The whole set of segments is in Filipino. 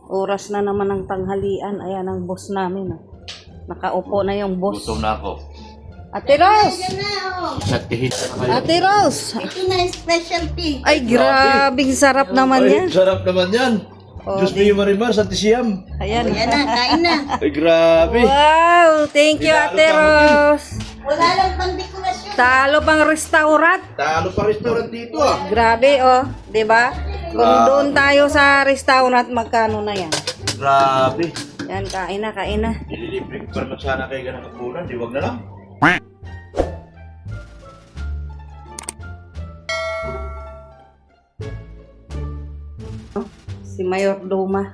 Oras na naman ng tanghalian. Ayan ang boss namin. Nakaupo na yung boss. Gutom na ako. Ate Rose! Nagtihit na kayo. Ate Rose! Ito na yung specialty. Ay, grabing sarap naman yan. Sarap naman yan. Oh. Diyos mo yung marimar sa tisiyam. Ayan. Yan na, kain na. Ay, grabe. Wow! Thank you, Ate Rose! Wala lang pang dekorasyon. Talo pang restaurant. Talo pa restaurant dito ah. Grabe, oh. 'Di ba? Kung doon tayo sa restaurant, magkano na yan? Grabe. Yan, kain na, kain na. Ililibre ko pa naman sana kayo ganang kapunan. Di wag na lang. Si Mayor Duma,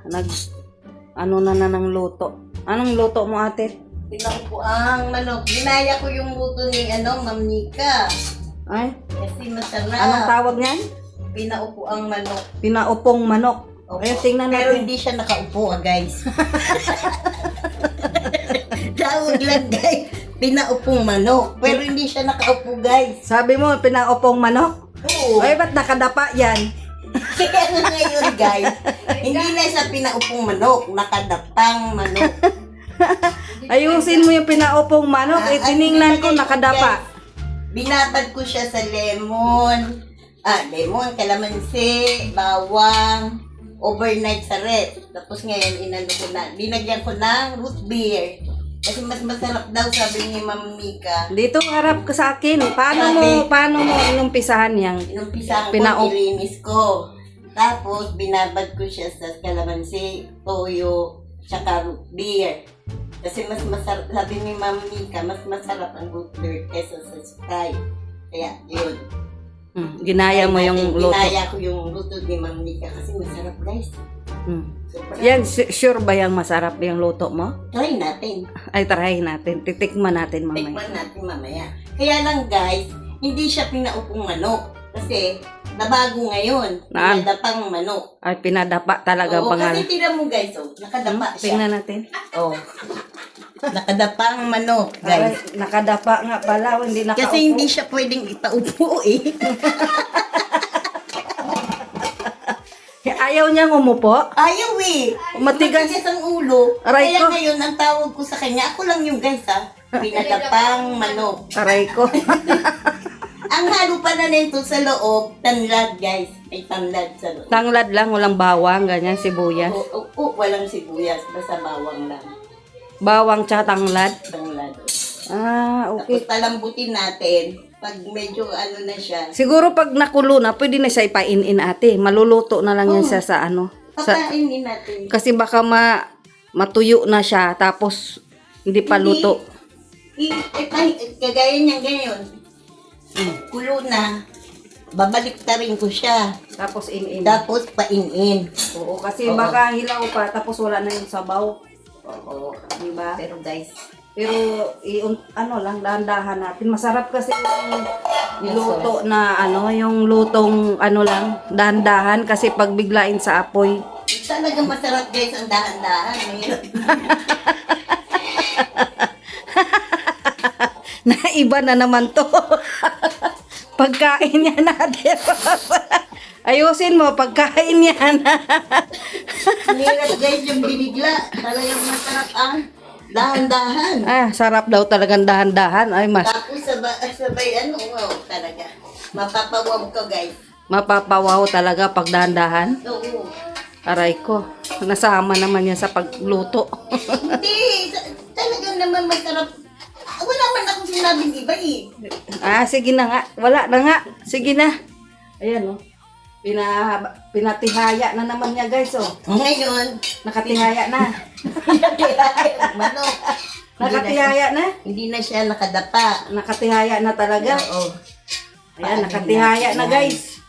ano na ng luto. Anong luto mo, ate? Pinaupo ang manok. Ginaya ko yung luto ni Ma'am Nika. Ay, Kasi masarap. anong tawag niyan? Pinaupo ang manok. Pinaupong manok. Opo. Ayun, tingnan Pero natin. hindi siya nakaupo guys. Tawag lang guys. Pinaupong manok. Pero hindi siya nakaupo guys. Sabi mo, pinaupong manok? Oo. Ay, ba't nakadapa yan? Kaya nga ngayon guys, hindi na siya pinaupong manok. Nakadapang manok. Ayusin mo yung pinaupong manok. Eh, tiningnan ko, nakadapa. Binabad ko siya sa lemon. Lemon, kalamansi, bawang, overnight sa ref. Tapos ngayon, binagyan ko ng root beer. Kasi mas masarap daw, sabi ni Ma'am Mika. Dito, harap ka sa akin. Paano mo inumpisahan yan? Inumpisahan ko, Pinaup- nilinis ko. Tapos, binabad ko siya sa kalamansi, toyo, tsaka root beer. Kasi mas masarap, sabi ni Ma'am Mika, mas masarap ang root beer kesa sa Sprite. Kaya, yun. Ginaya mo yung luto. Ginaya ko yung luto ni Ma'am Nika kasi masarap guys. Super. Yan, sure ba yung masarap yung luto mo? Try natin. Ay, try natin. Titikman natin mamaya. Tikman natin mamaya. Kaya lang guys, hindi siya pinaupong manok. Kasi, nabago ngayon. Naan? Pinadapang manok. Ay, pinadapa talaga ang Oo, pangalan. kasi tira mo guys, nakadapa siya. Tingnan natin. Oh. Nakadapang manok, Ay, guys. nakadapa nga pala. Hindi nakaupo. Kasi hindi siya pwedeng ipaupo eh. Ayaw niyang umupo. Ayaw eh. Matigas. ang ulo. Aray Kaya ko. ngayon, ang tawag ko sa kanya, ako lang yung guys ha. Pinadapang manok. Aray ko. Ang halo pala nito sa loob, tanlad guys. May tanlad sa loob. Tanglad lang, walang bawang, ganyan, sibuyas. Walang sibuyas, basta bawang lang. Bawang tsaka tanglad. Tanlad. Ah, okay. Tapos talambutin natin. Pag medyo ano na siya, Siguro pag nakulo na, pwede na siya ipainin ate. Maluluto na lang yan siya sa ano. pakainin natin. Kasi baka matuyo na siya, tapos hindi pa luto. Kagaya niya ngayon, kulo na, babalik ta rin ko siya. Tapos in-in. Tapos painin. Oo, kasi Oo. baka hilaw pa, tapos wala na yung sabaw. Oo. Diba? Pero guys, Pero, ano lang, dahan-dahan natin. Masarap kasi yung niluto na, yung lutong, lang, dahan-dahan. Kasi pag biglain sa apoy. talagang masarap guys ang dahan-dahan. Mahirap. Naiba na naman to. Pagkain niya natin. Ayusin mo, pagkain niya na. Mahirap guys yung binigla. Talagang masarap ang dahan-dahan. Sarap daw talagang dahan-dahan. Ay, Tapos sabay wow, talaga. Mapapawaw ka guys. mapapawaw talaga pag dahan-dahan. Oo. Aray ko, nasama naman yan sa pagluto. Hindi, talagang naman masarap. Wala man akong sinabing iba eh. Sige na nga. Wala na nga. Sige na. Ayan, pinatihaya na naman niya, guys, Ngayon, Nakatihaya na. manok. Nakatihaya na. Hindi na siya nakadapa. Nakatihaya na talaga. Oo. Ayan, nakatihaya na, guys.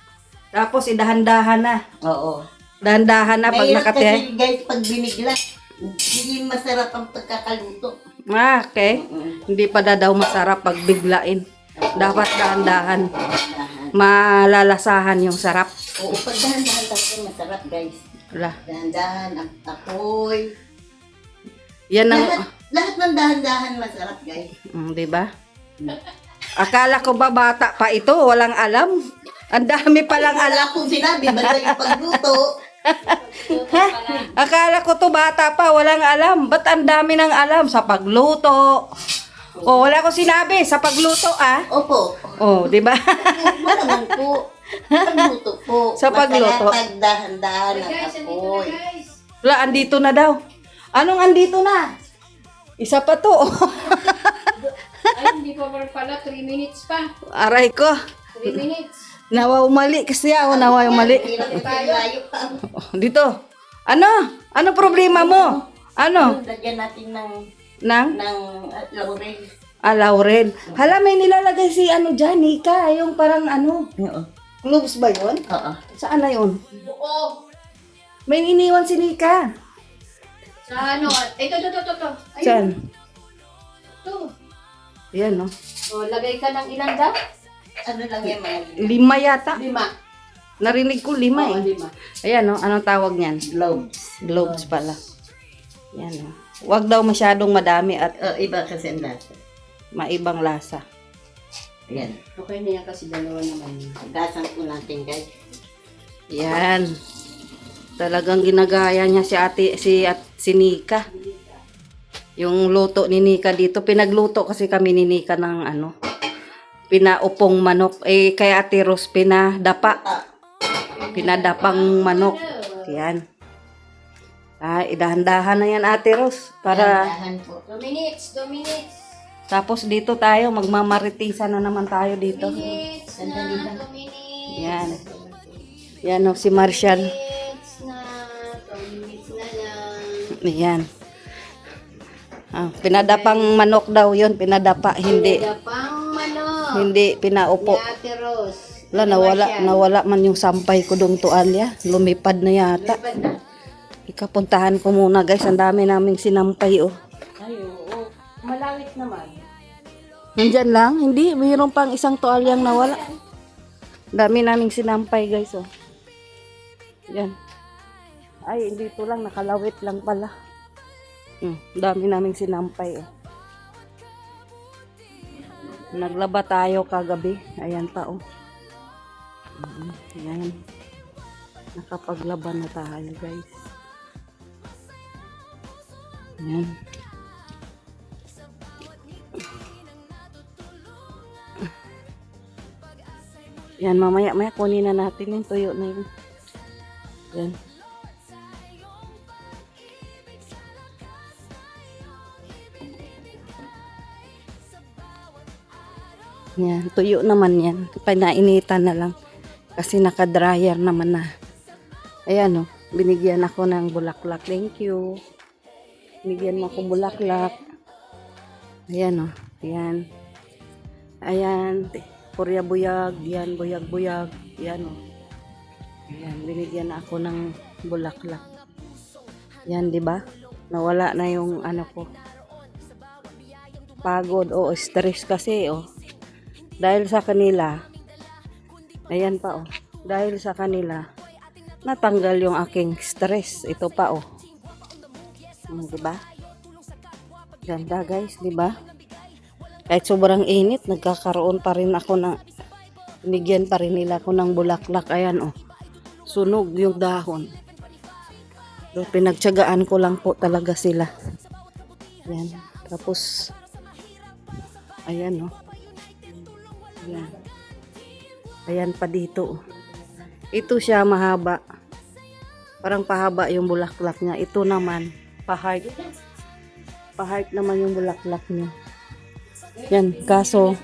Tapos, idahan-dahan na. Oo. Dahan-dahan na pag Mahirap nakatihaya. kasi guys, pag binigla, hindi masarap ang pagkakaluto. Okay. Hindi pa daw masarap pag biglain. Dapat dahan-dahan. Dahan. Malalasahan yung sarap. Oo, pag dahan-dahan talaga masarap guys. Wala. Dahan-dahan, apoy. Yan ang... Lahat ng dahan-dahan masarap guys. Di ba? Akala ko ba bata pa ito? Walang alam. Ang dami palang Wala alam. akong sinabi, basta yung pagluto, Ha? Akala ko to bata pa, walang alam. Ba't ang dami ng alam sa pagluto? Oh, wala ko sinabi sa pagluto ah. Opo. Oh, di ba? Wala naman po. Pagluto po. Sa pagluto. Masarap dahan-dahan ang apoy. Wala, andito na daw. Anong andito na? Isa pa to. Ay, hindi pa pala. 3 minutes pa. Aray ko. 3 minutes. Nawaw mali kasi ako, nawaw mali. Hirap kasi layo pa. Oh, dito. Ano? Ano problema mo? Ano? Lagyan natin Nang? ng laurel. Laurel. Hala, may nilalagay si ano dyan, Nika. Yung parang ano. Oo. Cloves ba yun? Oo. Saan na yun? Buo. May iniwan si Nika. Sa ano? Ito. Ayun. Saan? Ito. Yan, no? O, lagay ka ng ilang daw? Ano lang yan mga 5 yata. 5. Narinig ko 5 Oo, eh. 5. Ayan, no? Anong tawag niyan? globes. Globes pala. Yan, no? Huwag daw masyadong madami at Iba kasi ang lasa. maibang lasa. Ayan. Okay na yan kasi dalawa naman yun. Gasan po natin guys. Yan. Talagang ginagaya niya si Nika. Yung luto ni Nika dito, pinagluto kasi kami ni Nika ng ano, pinaupong manok. Eh, kaya Ate Rose, pinadapa. Pinadapang manok. Yan. Idahan-dahan na yan, Ate Rose. Para, Dahan po. 2 minutes. tapos dito tayo, magmamaritisan na naman tayo dito. 2 minutes na. 2 minutes. Yan. Yan o, si Marshall. 2 minutes na. 2 minutes na lang. Yan. Pinadapang manok daw yon, pinadapa, hindi. Pang manok. Hindi pinaupo. Ni Ate Rose. Wala, nawala man yung sampay ko dong tualya. Lumipad na yata. Lipad na. Ikapuntahan ko muna guys, ang dami naming sinampay oh. Ay, oo. Malawit naman. Nandyan lang, hindi, mayroon pang isang tualyang nawala. Dami naming sinampay guys oh. Yan. Ay, dito lang, nakalawit lang pala. Dami naming sinampay oh. Naglaba tayo kagabi. Ayan pa oh. Ayan. Nakapaglaba na tayo guys. Ayan. Yan, mamaya kunin na natin yung tuyo na yun. Yan. Yan, tuyo naman yan. Pinainitan na lang. Kasi naka-dryer naman na. Ayan o, binigyan ako ng bulaklak. Thank you. Binigyan mo ako bulaklak. Ayan o, ayan. Ayan, purya buyag. Yan, buyag-buyag. Yan o. Ayan, binigyan na ako ng bulaklak. Yan, di ba? Nawala na yung ano ko. Pagod o stress kasi o. Dahil sa kanila, ayan pa oh. Dahil sa kanila, natanggal yung aking stress. Ito pa oh. Diba? Ganda guys, diba? Kahit sobrang init, nagkakaroon pa rin ako na, binigyan pa rin nila ako ng bulaklak. Ayan oh. Sunog yung dahon. So, pinagtiyagaan ko lang po talaga sila. Ayan. Tapos, ayan oh. Ayan. Ayan pa dito. Ito siya mahaba. Parang pahaba yung bulaklak niya. Ito naman, pa-heart. Pa-heart naman yung bulaklak niya. Yan, kaso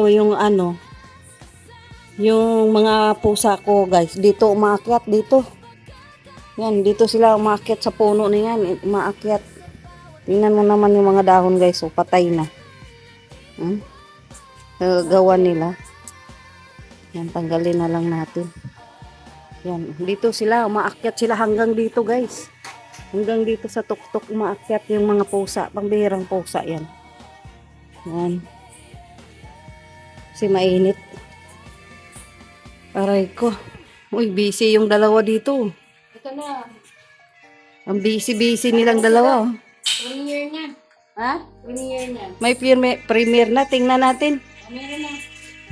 yung ano, yung mga pusa ko guys, dito umaakyat dito. Yan, dito sila umaakyat sa puno na yan. Umaakyat. Tingnan mo naman yung mga dahon guys, so patay na. Gawa nila. Yan, tanggalin na lang natin. Yan, dito sila, umaakyat sila hanggang dito guys. Hanggang dito sa tuktok umaakyat yung mga pusa, pambihirang pusa yan. Yan. Kasi mainit. Aray ko. Uy, busy yung dalawa dito. Ito na. Ang busy nilang dalawa. Oh. 1 year na. Ha? 1 year na. May premiere na, tingnan natin. Meron na.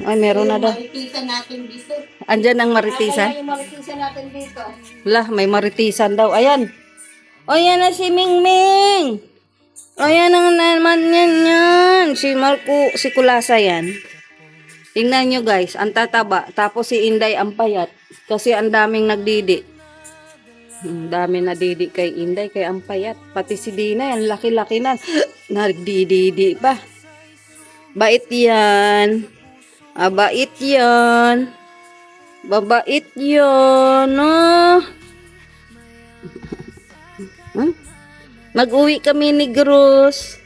Ay, meron na daw. Maritisan natin dito. Andyan ang Kaya maritisan. yung maritisan natin dito. Wala, may maritisan daw. Ayan. O, yan na si Mingming. O, yan ang naman yan. Si Marco, si Kulasa yan. Tingnan nyo guys, ang tataba. Tapos si Inday ang payat. Kasi ang daming nagdidi. Ang dami nadidi kay Inday, kay ang payat. Pati si Dina, ang laki-laki na. Nagdididi pa. Bait yan. Bait yan. Babait yan. Oh. Mag-uwi kami ni Gross.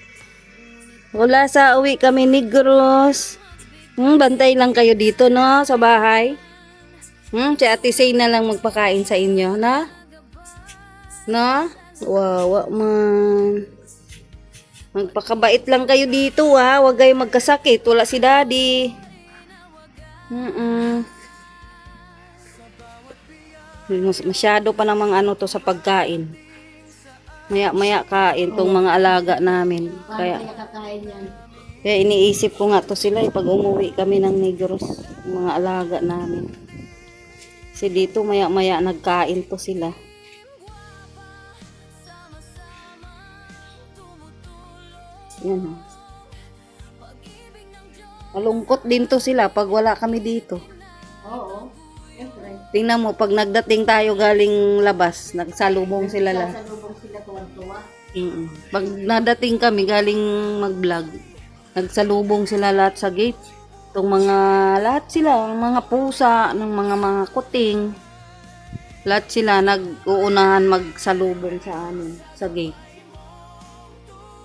Wala sa uwi kami ni Gross. Bantay lang kayo dito, no? Sa bahay. Si Ate Say na lang magpakain sa inyo, na? No? Wawa man. Magpakabait lang kayo dito, ha? Huwag kayo magkasakit. Wala si Daddy. Masyado pa namang ano to sa pagkain. Maya-maya kain tong mga alaga namin. Kaya Nakakain yan. Kaya iniisip ko nga to sila pag umuwi kami ng Negros, mga alaga namin. Kasi dito maya-maya nagkain to sila. Yan. Malungkot din to sila pag wala kami dito. Oo. Siyempre. Tingnan mo, pag nagdating tayo galing labas, nagsalubong sila lang. Sasalubong sila tuwan-tuwa. Pag nadating kami galing mag-vlog, nagsalubong sila lahat sa gate. Itong mga, lahat sila, mga pusa, ng mga kuting. Lahat sila nag-uunahan magsalubong sa amin, sa gate.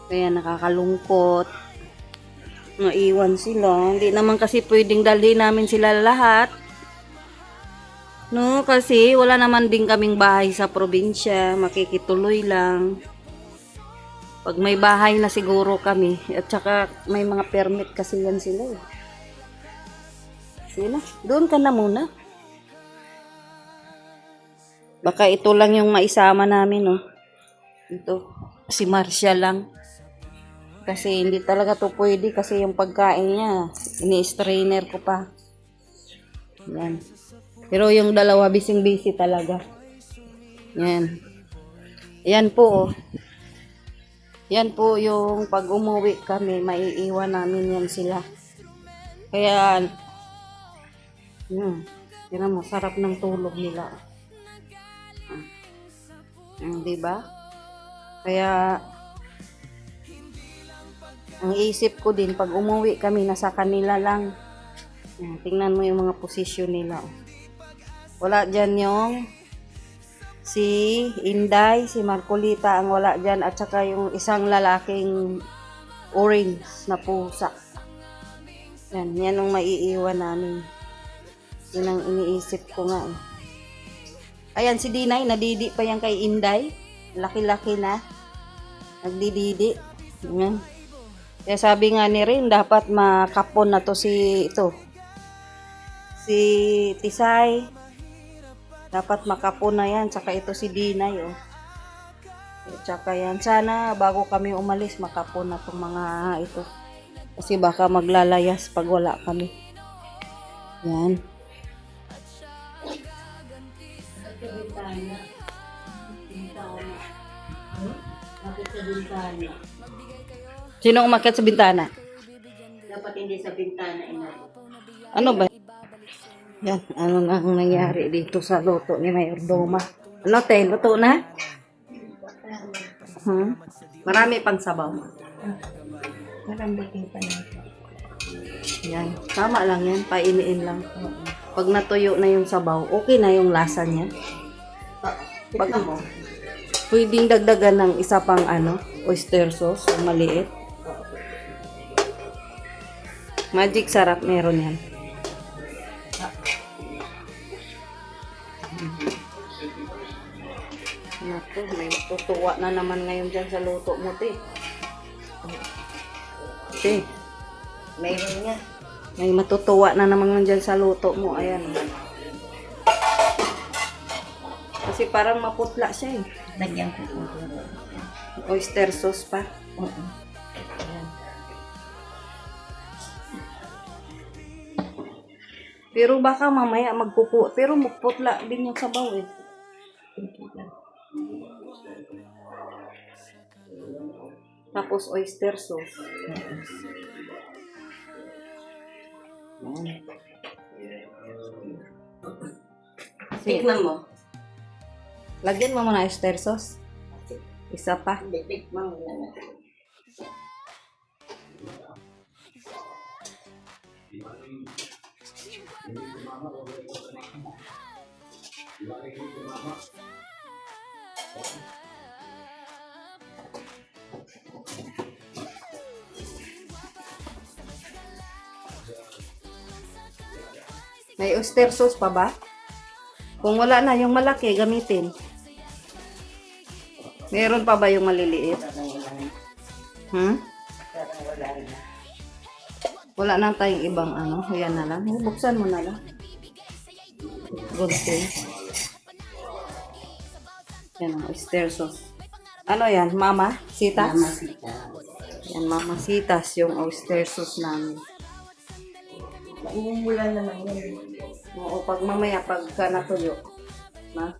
Kaya nakakalungkot. Naiwan sila. Hindi naman kasi pwedeng dalhin namin sila lahat. No, kasi wala naman din kaming bahay sa probinsya. Makikituloy lang. Pag may bahay na siguro kami. At saka may mga permit kasi yan sila. Sige na, doon ka na muna. Baka ito lang yung maisama namin, no. Ito, si Marcia lang. Kasi hindi talaga to pwede kasi yung pagkain niya, ini-strainer ko pa. Yan. Pero yung dalawa, bising-busy talaga. Yan. Yan po, oh. Yan po yung pag umuwi kami, maiiwan namin yan sila. Kaya, yan mo, sarap ng tulog nila. Diba? Kaya, ang isip ko din, pag umuwi kami, nasa kanila lang. Tingnan mo yung mga posisyon nila. Wala dyan yung si Inday, si Marcolita ang wala dyan, at saka yung isang lalaking orange na pusa. Yan ang maiiwan namin. Yun ang iniisip ko nga. Ayan, si Dinay, nadidi pa yan kay Inday. Laki-laki na. Nagdididi. Yan. Kaya sabi nga ni Rin, dapat makapon na to si Tisay. Dapat makapon na yan. Tsaka ito si Dinay, oh. Tsaka yan. Sana bago kami umalis, makapon na tong mga ito. Kasi baka maglalayas pag wala kami. Yan. Sino umakyat sa bintana? Dapat hindi sa bintana ina. Ano ba? Yan, ano nga ang nangyari dito sa luto ni Mayordoma? Ano, te? Luto na? Marami pang sabaw. Marambitin pa natin. Yan, tama lang yan, painiin lang. Pag natuyo na yung sabaw, okay na yung lasa niya. Pag mo, pwedeng dagdagan ng isa pang oyster sauce, maliit. Magic sarap, meron yan. Naku, may tutuwa na naman ngayon dyan sa luto mo, te. Te, Mayroon nga. may matutuwa na naman dyan sa luto mo. Ayan. Kasi parang maputla siya, eh. Lagyan ko po. Oyster sauce pa. Pero baka mamaya magkuku. Pero mukputla din yung sabaw eh. Tapos oyster sauce. Tikman mo. Lagyan mo muna oyster sauce. Isa pa. Tikman mo na. May oyster sauce pa ba? Kung wala na, yung malaki, gamitin. Meron pa ba yung maliliit? Wala na tayong ibang ano. Yan na lang. Buksan mo na lang. Gunting. Yan ang oyster sauce. Ano yan? Mama? Sitas? Masita. Yan, Mama Sitas yung oyster sauce namin. Umumulan na lang yan. Oo, pag mamaya, pagka natuyo. Na?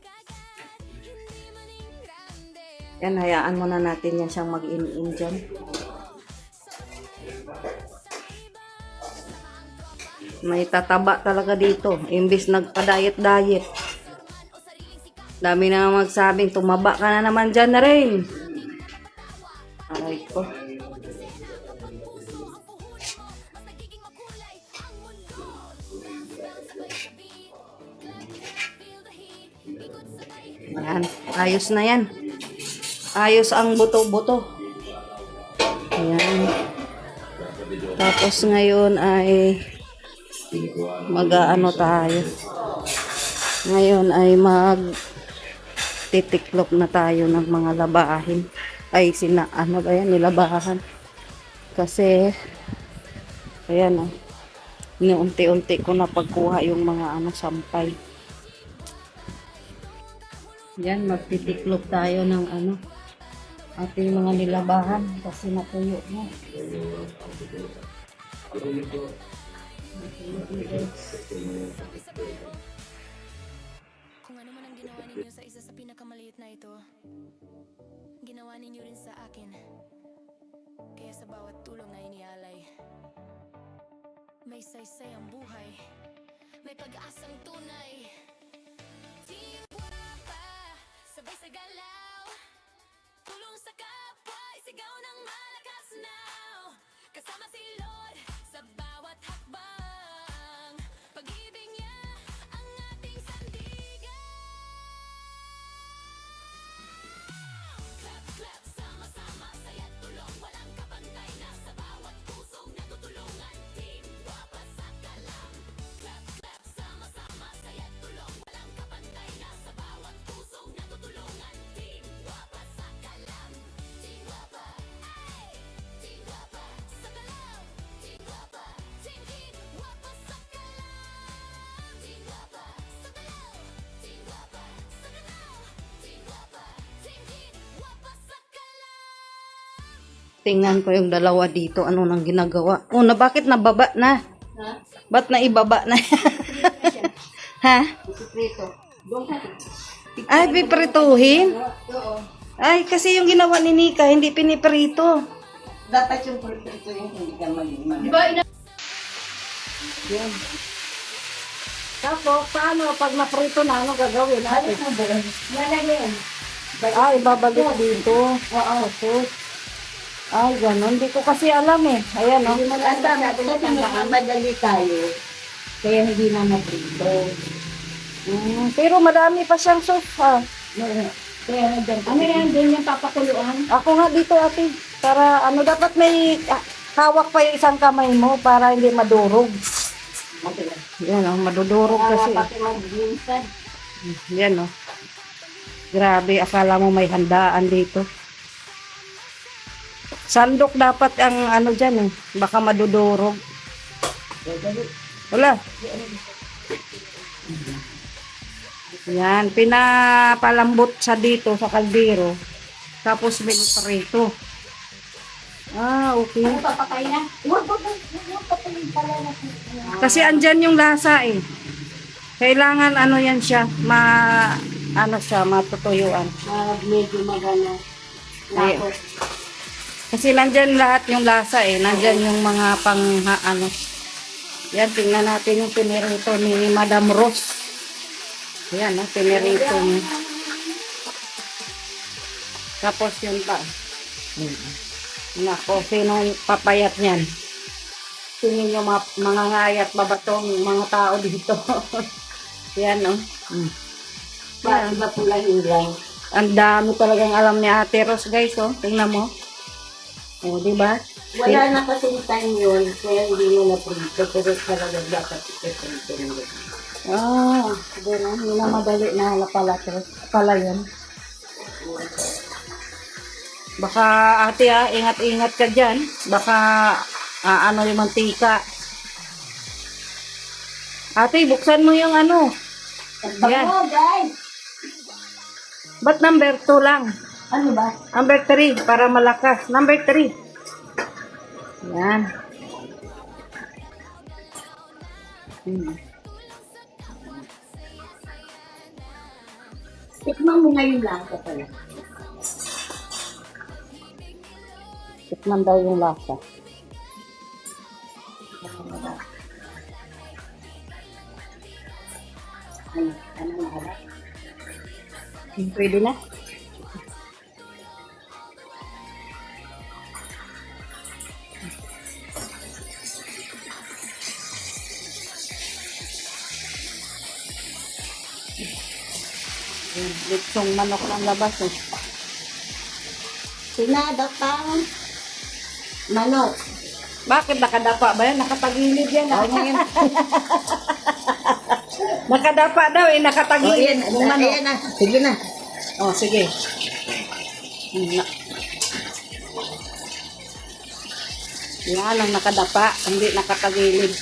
Yan, hayaan muna natin yan siyang mag-in-in dyan. May tataba talaga dito. Imbis nagpa-diet-diet. Dami na magsabing, tumaba ka na naman dyan na rin. Aray ko. Ayan, ayos na yan. Ayos ang buto-buto. Ayan. Tapos ngayon ay mag-aano tayo. Ngayon ay titiklop na tayo ng mga labahin. Ay, ano ba yan? Nilabahan. Kasi, ayan o. Unti-unti ko na pagkuha yung mga sampay. Yan, magtitiklop tayo ng ating mga nilabahan kasi natuyo na. Kung ano man ang ginawa ninyo sa isa sa pinakamaliit na ito, ginawa ninyo rin sa akin. Kaya sa bawat tulong na inialay, may saysay ang buhay, may pag-asang tunay. Team Guapa, sabay sa galaw, tulong sa kapwa, isigaw ng malakas now. Kasama si Lord sa bawat hakbang, pag-ibig niya ang ating sandigan. Clap, clap, sama-sama, saya't tulong, walang kabantay na sa bawat pusong natutulungan. Team Guapa sa kalam. Clap, clap, sama-sama, saya't tulong, walang kabantay na sa bawat pusong natutulungan. Team Guapa sa kalam. Team Guapa, ay! Team Guapa sa kalam. Team Guapa, Team Guapa sa kalam. Team Guapa sa kalam. Team Guapa sa kalam. Team Guapa, Team Guapa sa kalam. Tingnan ko yung dalawa dito. Ano nang ginagawa? Na bakit nababa na? Ha? Ba't naibaba na? Ha? Prito. Ay, piprituhin? Oo. Ay, kasi yung ginawa ni Nika, hindi piniprito. Dapat yung prito yung hindi ka mag-mag. Di ba, Yan. Tapos, paano pag naprito na, ano gagawin natin? Lalagyan. Ay, babalik dito. Oo, okay. Ay, ganun. Hindi ko kasi alam eh. Ayan, no? Ang dami, madali tayo. Kaya hindi na maprito. Pero madami pa siyang sofa. Kaya nandyan ano yan, doon yung papakuluan? Ako nga dito, ate. Para, dapat may hawak pa yung isang kamay mo para hindi madurog. Yan, madudurog kasi. pati mag-ginsan. Yan, Grabe, akala mo may handaan dito. Sandok dapat ang dyan eh. Baka madudurog. Wala. Yan, pinapalambot sa dito sa kaldero. Tapos biniprito. Ah, okay. Ano papatay na? Huwag patayin pala na. Kasi andyan yung lasa eh. Kailangan ano yan siya, matutuyuan. Medyo magana. Ay, kasi nandyan lahat yung lasa eh. Nandyan yung mga Yan, tingnan natin yung pinirito ni Madam Rose. Yan, pinirito niya. Tapos yun pa. Nako, sino papayat niyan? Tingin nyo mga ngayat babatong mga tao dito. Yan, no? Bakit ba pula lang? Ang dami talagang alam ni Ate Rose, guys, oh. Tingnan mo. Oh, di ba? Wala na kasing time yun, kaya hindi mo na-prito. Pero talaga dapat i-prito nyo. Ah, gano'n. Hindi na madali na pala yun. Baka, ate, ingat-ingat ka dyan. Baka, ano yung mantika. Ate, buksan mo yung ano. Yan. Bango, guys! Ba't number 2 lang? Ano ba? Number 3, para malakas. Number 3. Yan. Tikman mo ngayon lang ka pala. Tikman daw yung lasa. Ano na ba? Pwede na. Litsong manok ng labas eh. Sinadapang manok. Bakit nakadapa ba yan? Nakatagilid yan. Nakadapa daw eh, nakatagilid. Yung manok. Ayan na. Sige na. Oh, sige. Yan ang nakadapa, hindi nakatagilid.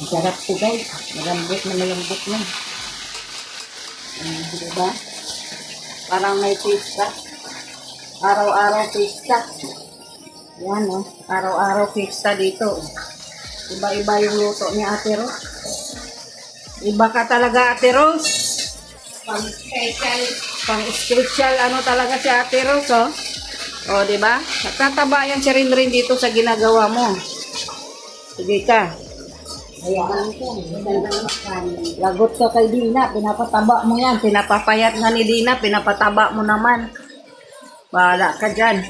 Sarap po guys. Malambot na malambot na. Diba? Parang may pista. Araw-araw pista. Yan oh, araw-araw pista dito. Iba-iba yung luto ni Ate Rose. Iba ka talaga, Ate Rose. Pang-special ano talaga si Ate Rose, oh. O, di ba? Tataba yan si Rin dito sa ginagawa mo. Sige ka. Hayaan ko. Lagot ka kay Dina, pinapataba mo yan. Pinapapayat na ni Dina, pinapataba mo naman. Bahala ka dyan.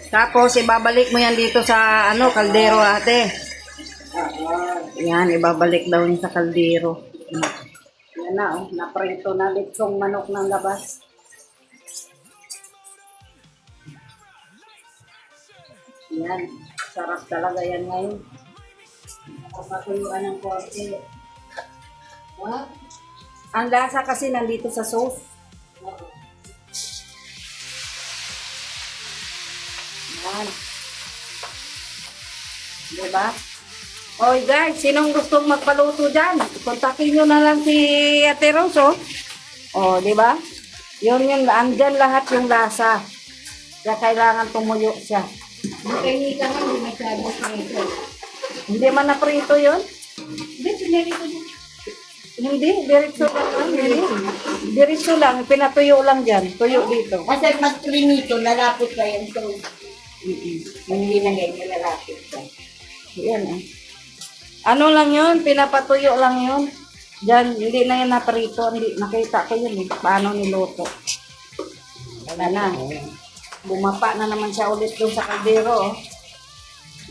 Tapos, ibabalik mo yan dito sa kaldero, ate. Yan, ibabalik daw niya sa kaldero. Yan na, oh. Naprito na litsong manok ng labas. Yan, sarap talaga yan ngayon. Napapatuyuan ng konti. What? Ang lasa kasi nandito sa sauce. Yan. Diba? Oy guys, sinong gustong magpaluto dyan? Kontakin nyo na lang si Ate Rose, oh. Oh, diba? Yun, andyan lahat yung lasa. Kaya kailangan tumuyo siya. Kaya ka nga, hindi masyado prito. Hindi man naprito yun? Hindi, pinarito mo. Hindi, diretso lang. Hindi. Diretso lang, pinatuyo lang dyan. Tuyo dito. Kasi pag trinito, lalapot ka yan. So, hindi na ganyan lalapot ka. Yan, eh. Ano lang yun? Pinapatuyo lang yun. Diyan, hindi na yan naprito. Hindi, nakita ko yun eh. Paano niluto. Wala na. Bumapa na naman siya ulit doon sa kaldero. Oh.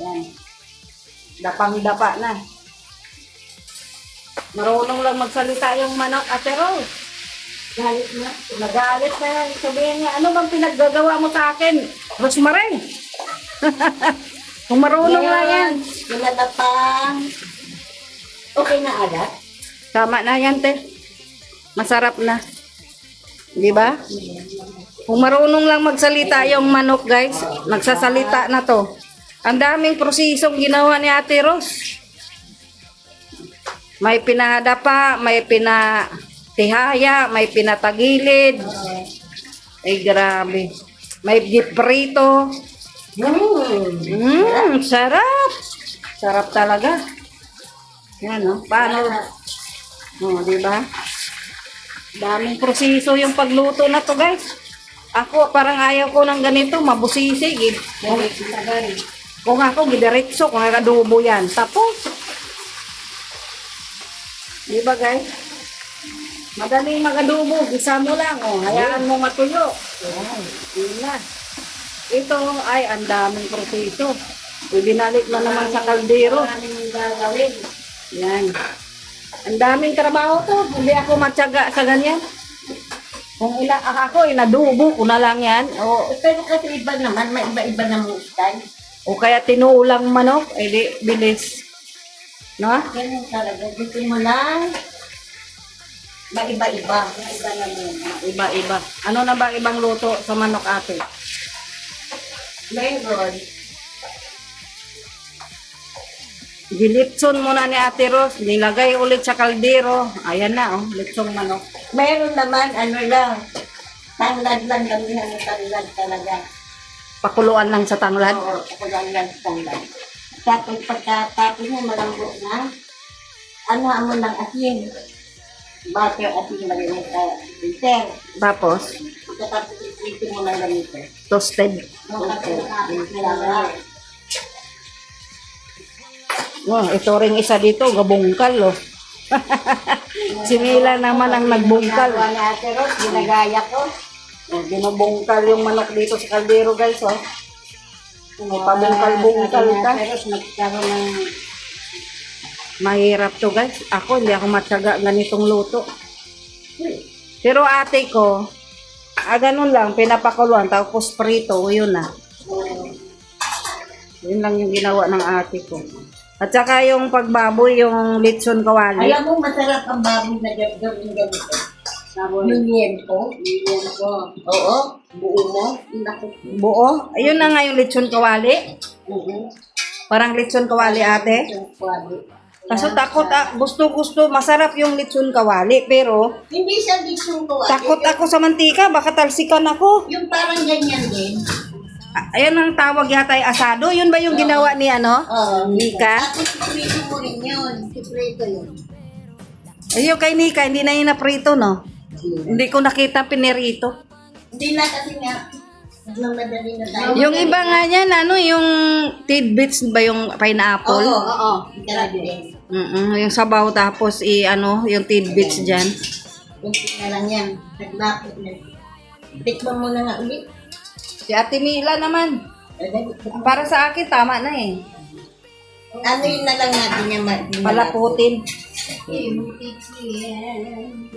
Yan. Dapang-dapa na. Marunong lang magsalita yung manok, Ate Rose. Galit na. Nagalit na yan. Sabihin niya, ano bang pinaggagawa mo sa akin? Rosemary. Kung marunong lang yan. Sinadapang. Okay na agad? Tama na yan, te. Masarap na. Di ba? Kung marunong lang magsalita yung manok, guys, nagsasalita na to. Ang daming prosesong ginawa ni Ate Ros. May pinadapa, may pinatihaya, may pinatagilid. Ay, grabe. May giprito. Sarap. Sarap talaga. Yan, no? Paano? Di ba? Daming proseso yung pagluto na to, guys. Ako, parang ayaw ko ng ganito, mabusisi. Kung ako, gidiretso, kung adobo yan. Tapos, di ba, guys? Madaling mag-adobo, gisa mo lang, hayaan mo matuyo. Yun na. Ito ay ang daming proseso. Ibinalik na naman sa kaldero. Yan. Ang daming trabaho to. Hindi ako matyaga sa ganyan. Kung ako, inadubo ko na lang yan. Pero kasi iba naman, may iba-iba na mo style. O kaya tinuulang manok, di bilis. No? Ganun talaga. Gusto mo lang, maiba-iba. Iba-iba. Ano na ba ibang luto sa manok, ate? Meron. Gilitson muna ni Ate Ros, nilagay ulit sa kaldero. Ayan na, litsong manok. Meron naman, ano lang, tanglad lang kami ng tanglad talaga. Pakuluan lang sa tanglad. Oo, ako lang lang tanglad. Tapos pagkatapos mo malambot na, ano mo ng asin. Butter asin marinate sa bitter. Tapos, Pagkatapos ipitin mo ng ganito. toasted. Okay. Kailangan. Wow, ito ring isa dito, gabungkal, Si Mila naman ang nagbungkal. Ginagawa ni Ate Ros, ginagaya ko. Binubungkal yung manok dito sa kaldero, guys, May pabungkal-bungkal ka. Ate Ros, nagkaroon ng Mahirap to, guys. Ako, hindi ako matyaga ganitong luto. Pero ate ko, ganun lang, pinapakuluan, tapos prito, yun na. Yun lang yung ginawa ng ate ko. At saka yung pagbaboy, yung litson kawali. alam mo, masarap ang baboy na gawin ganito. Lumiento. Oo, buo mo. Naku. Buo. Ayun na nga yung litson kawali. Parang litson kawali, ate. Kaso takot, gusto, masarap yung litson kawali. Pero, Hindi siya dito ko. takot ako sa mantika, baka talsikan ako. Yung parang ganyan din. Ayun ang tawag yata ay asado. Yun ba yung ginawa ni Nika? Tapos prito mo rin yun. Prito yun. Ayun kay Nika, hindi na yun naprito, no? Hindi ko nakita pinirito. Hindi na kasi nga. Nang madali na tayo. Yung iba nga yan, yung tidbits ba yung pineapple? Oo. Grabe din. Yung sabaw tapos yung tidbits dyan. Kunti na lang yan. Naglapit na. Tikman mo na nga ulit. Si Ate Mila naman. Para sa akin, tama na eh. Ano yun na lang natin yung Palaputin.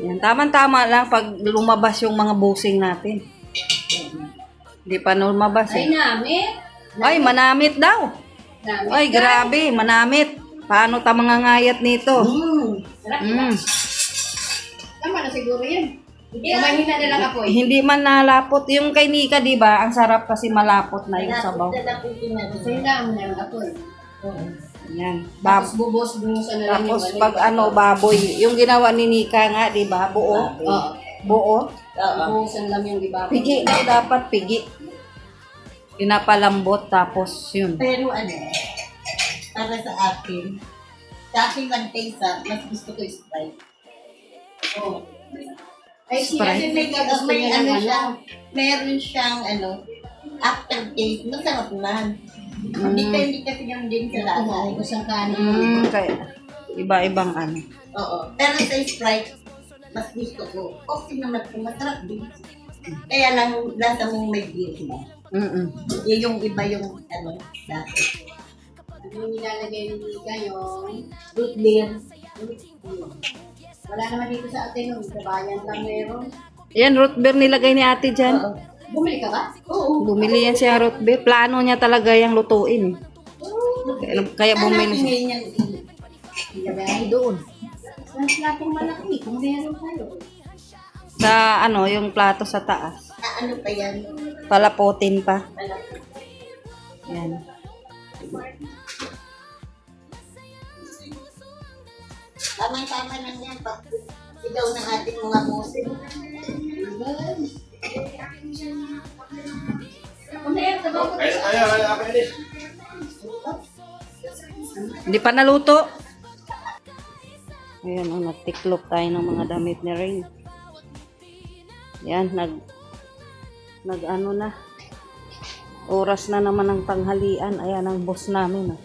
Yan, tama-tama lang pag lumabas yung mga busing natin. Hindi pa lumabas eh. Ay, manamit daw. Ay, grabe, manamit. Paano ta mangangayat nito? Tama na siguro yan. Mahina na lang ako Hindi man nalapot. Yung kay Nika, di ba? Ang sarap kasi malapot na yung sabaw. Mahina mo na lang ako Yan. Tapos bubos-bumosan na lang Tapos pag baboy. Yung ginawa ni Nika nga, di ba? Buo. Oo. Buo. Bubusan lang yung iba. Pigi daw dapat, pigi. Pinapalambot tapos yun. Pero para sa akin lang taste mas gusto ko Sprite. Oh. Ay, Sprite? may siya, meron siyang aftertaste, masarap na. Hindi kasi yung din sa lasa. Kusang kanin. Kaya, iba-ibang Oo. Pero sa Sprite, mas gusto ko. Okay naman ko, masarap din. Kaya lang, lasa mong may beer mo. Yung iba yung dati. Yung nilalagay ni Nika yung Root beer. wala naman dito sa atin nung sa bayan lang meron. Yan, root beer nilagay ni ate dyan. Oo. Bumili ka ba? Oo. Bumili yan siya root beer. Plano niya talaga yung lutuin. Kaya bumili siya. Ngayon yan. Ilagay doon. Sa platong malaki, kung meron kayo. Sa yung plato sa taas. Ano pa yan? Palaputin pa. Yan. Tama-tama lang yan. Pag sigaw ng ating mga musik. Kaya kaya Elis. Hindi pa naluto. Ayan, oh, nagtiklop tayo ng mga damit ni Rain. Yan, nag ano na. Oras na naman ng tanghalian. Ayan ang boss namin. Oh.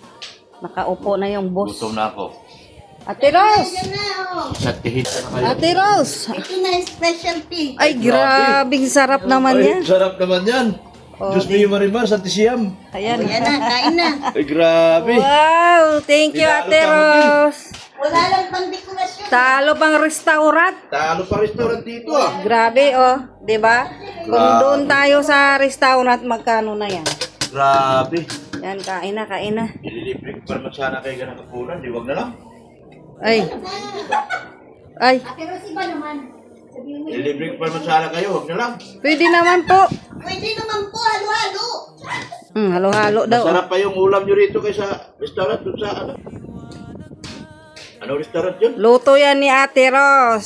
Nakaupo na yung boss. Gutom na ako. Ate Rose! Yan na, oh. Sa tihit na kayo. Ate Rose! Ito na yung specialty. Ay, grabing sarap naman Ay, yan. sarap naman yan. Oh, Diyos mio Marimar, Santi Siyam. Ayan. Yan na, kain na. Ay, grabe. Wow! Thank you, Tinalo Ate ka mo, Rose! Wala lang pang dekorasyon. Talo pang restaurant. Talo pa restaurant dito ah. Grabe, oh. 'Di ba? Kung Grabe. doon tayo sa restaurant, magkano na yan? Grabe. Yan, kain na, kain na. Ililibre ko pa naman sana kayo ganang kapunan. Di wag na lang. Ay. Ay, Ililibre ko pa naman sana kayo. Wag na lang. pwede naman po. Pwede naman po, halo-halo. Halo-halo daw. Masarap pa yung ulam nyo rito kaysa restaurant dun sa ano. Ano restaurant yun? Luto yan ni Ate Ros.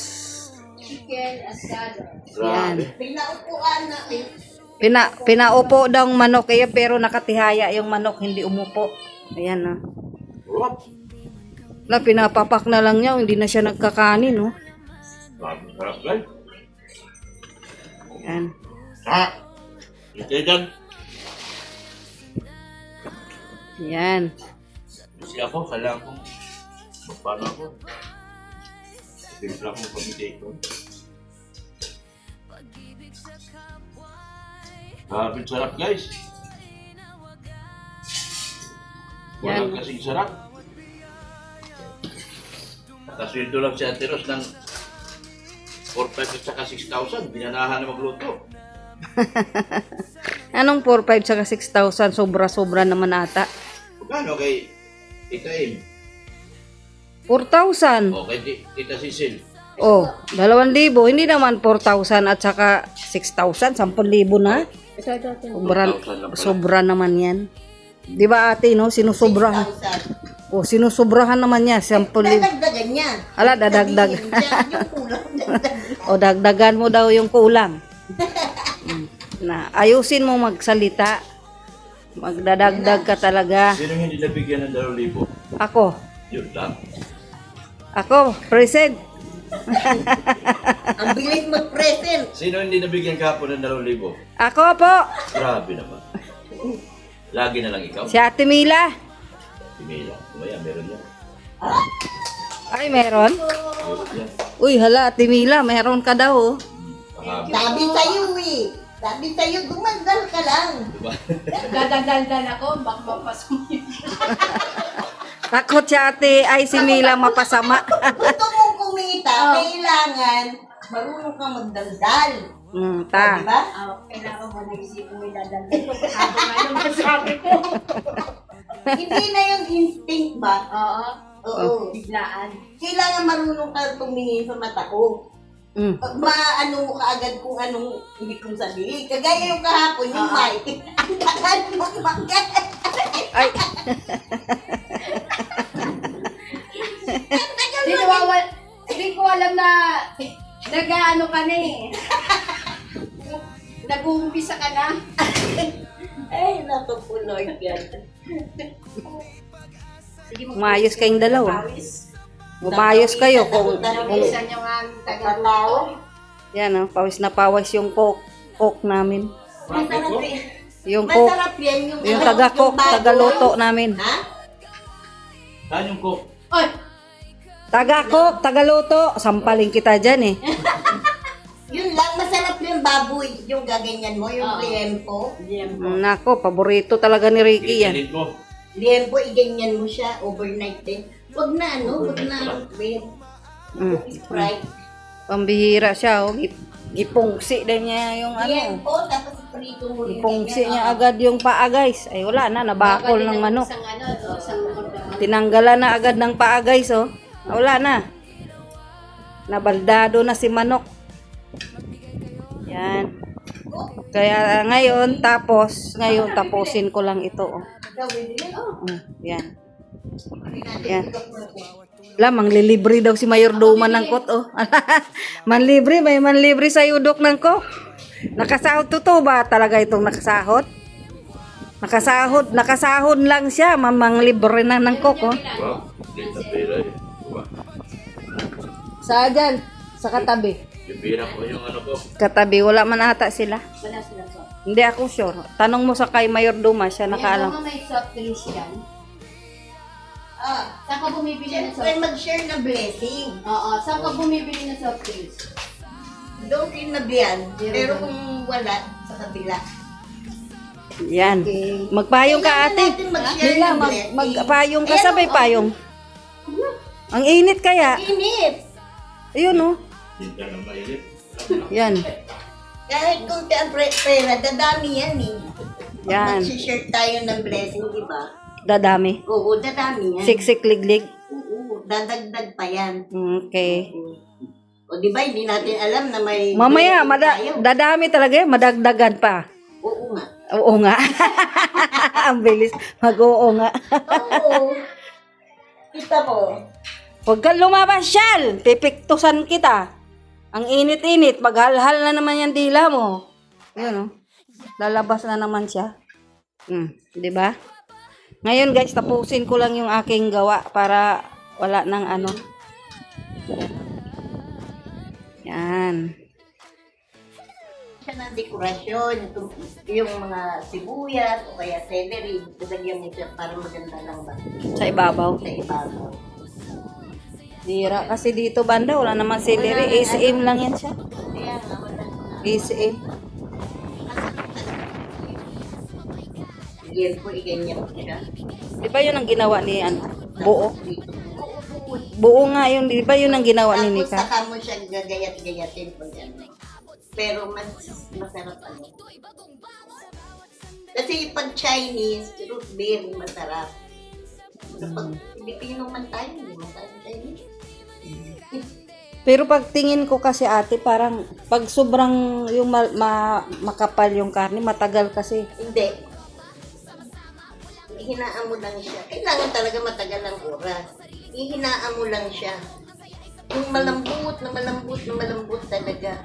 Grabe. Pinaupuan na eh. Pinaupo daw ang manok eh, pero nakatihaya yung manok, hindi umupo. Ayan na. Wap. Wala, pinapapak na lang niya, hindi na siya nagkakanin, no? Grabe, sarap guys. Ayan. Ha? Ito dyan. Ayan. Kasi ako, kailangan kong magpano ako. Pimpla kong pamintay ko. Grabe, sarap guys. Walang kasing sarap. Nakasweldo lang si Ate Ros ng 4,500 at saka 6,000. Binanahan na magluto. Anong 4,500 saka 6,000? Sobra-sobra naman ata. Magkano kay Tita Im? 4,000. O kay Tita Cecil? Oh, 2,000. Hindi naman 4,000 at saka 6,000. 10,000 na. Sobra, 4,000 lang pala. sobra naman yan. Di ba ate, no? Sinusobrahan. 1,000. Oh, sinusobrahan naman niya. 10,000. Dadagdagan niya. Ala, dadagdag. Sabihin niya, yung kulang dagdag. O, dagdagan mo daw yung kulang. Na, ayusin mo magsalita. Magdadagdag ka talaga. Sino hindi nabigyan ng 2,000? Ako. Yun lang. Ako, present. Ang bilis mag-present. Sino hindi nabigyan kahapon ng 2,000? Ako po. Grabe naman. Lagi na lang ikaw. Si Ate Mila. Si Mila. Kumaya, meron yan. Ay, meron? Meron yan. Uy, hala, Ate Mila, meron ka daw, oh. Pakami. Sabi sa'yo eh. Sabi sa'yo, gumandal ka lang. Diba? Dadagdal ako, baka mapasumit. Takot si Ate, ay si Mila mapasama. Gusto mong kumita, kailangan marunong kang magdaldal. Ta. Diba? Kailangan mo naisip mo idadagdal. Habang ano masabi ko. Hindi na yung instinct ba? Oo, Oo. biglaan. Kailangan marunong ka tumingin sa mata ko. Mm. Maano mo kaagad kung anong ibig kong sabihin. Kagaya yung kahapon, yung mic. Ang tagal mong magat. Ay, Hindi ko alam na nag-ano ka na eh. Nag-uumpisa ka na. Ay, natupuloy yan. umayos kayong dalawa. Pawis. Umayos kayo kung Minsan yung aming taga-tao. yan, oh, pawis na pawis yung coke namin. Masarap yan. Yung coke, Masarap yan yung, yung ano, taga-coke, bago. taga-luto namin. Ha? Saan yung cook? Oy! Taga-coke, taga-luto. Sampaling kita dyan, eh. Yun lang, masarap yung baboy. Yung gaganyan mo, yung liempo. Nako, paborito talaga ni Ricky yan. Kikilit mo. Liempo, iganyan mo siya overnight din. Huwag na ano, huwag na Mm. Sprite. Pambihira siya, oh. Ipungsi din niya yung ano. Liempo, tapos prito mo rin. Ipungsi niya agad yung paa, guys. Ay, wala na, nabakol ng manok. Isang ano, isang Tinanggalan na agad ng paa, guys, oh. Wala na. Nabaldado na si manok. Yan. Kaya ngayon, tapusin ko lang ito, oh. Ikaw, pwede yan? Yan. Hindi natin Yan. ito po. La, manglilibre daw si Mayordoma ng kot, oh. Manlibre, may manlibre sa udok ng ko. Nakasahod totoo ba talaga itong nakasahod? Nakasahod lang siya, manglibre na ng kok, oh. Wow, late na pera eh. Diba? Saan dyan? Sa katabi. Pipira ko yung ano ko. Katabi, wala man ata sila. Wala sila so. Hindi ako sure. Tanong mo sa kay Mayordoma, siya nakaalam. Kaya may soft drinks yan. Ah, Saan ka bumibili ng soft siyempre mag-share na blessing. Oo, saan ka bumibili ng soft drinks? Doon din na biyan. Pero kung wala, sa kabila. Yan. Magpayong ka, Kailangan ate. natin mag-share Nila, ng blessing. magpayong ka, Ayan, sabay oh. payong. Ang init kaya. Init. Ayun, oh. Hindi na mainit. Yan. Kahit kung pera, dadami yan eh. Yan. Mag-share tayo ng blessing, di ba? Dadami. Oo, dadami yan. Siksik liglig. Oo, dadagdag pa yan. Okay. O di ba, hindi natin alam na may Mamaya, blessing tayo. dadami talaga yan. Madagdagan pa. Oo nga. Oo nga. Ang bilis. Mag-oo nga. Oo. Kita mo. Huwag kang lumabas, Shal. Pipiktusan kita. Ang init-init. Maghalhal na naman yung dila mo. Yun, oh. Lalabas na naman siya. Di ba? Ngayon, guys, tapusin ko lang yung aking gawa para wala nang ano. Yan. Siya ng dekorasyon, yung mga sibuyas o kaya celery, dadagyan mo siya para maganda lang ba Sa ibabaw. sa ibabaw. Dira. Kasi dito, banda, wala naman celery. ACM lang yan siya. Kaya nga, wala na. ACM. Yan po, iganyan mo siya. Di ba yun ang ginawa ni ano? Buo? Buo nga yun. Di ba yun ang ginawa ni Tapos Nika? saka mo siya gagayat-gayatin po yan. Pero mas masarap ano. Kasi pag Chinese, root beer, masarap. Kapag Pilipino man tayo, hindi man tayo Chinese. Pero pag tingin ko kasi ate, parang pag sobrang yung makapal yung karne, matagal kasi. Hindi. Ihinaan mo lang siya. Kailangan talaga matagal ang oras. Ihinaan mo lang siya. Yung malambot na malambot na malambot talaga.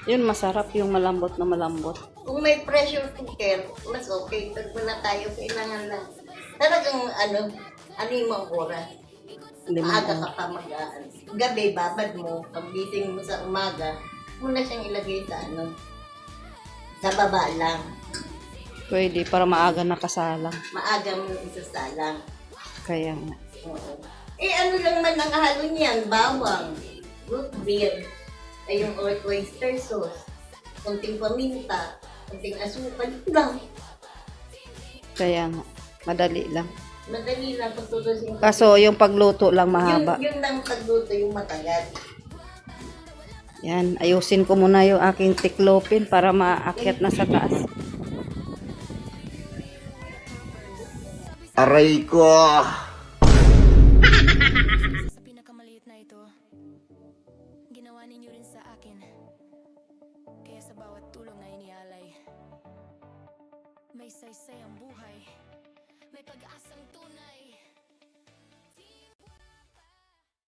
Yun, masarap yung malambot na malambot. Kung may pressure cooker, mas okay. Pag wala tayo, kailangan lang. Talagang ano yung mga oras. Hindi mo Maaga ka pa gabi, babad mo. Paggising mo sa umaga, muna siyang ilagay sa sa baba lang. pwede para maaga nakasalang. Maaga mo isasalang. Kaya nga. Oo. Ano lang man ang halo niyan, bawang, root beer, ay yung oyster sauce, konting paminta, konting asukal, lang. Kaya nga. Madali lang. Madali lang pagtutusin ko. Kaso yung pagluto lang mahaba. Yun lang pagluto yung matagal. Yan. Ayusin ko muna yung aking tiklopin para maakyat na sa taas. Aray ko! Sa pinakamaliit na ito, ginawa ninyo rin sa akin. Kaya sa bawat tulong na inialay, may saysay ang buhay, may pag-asang tunay.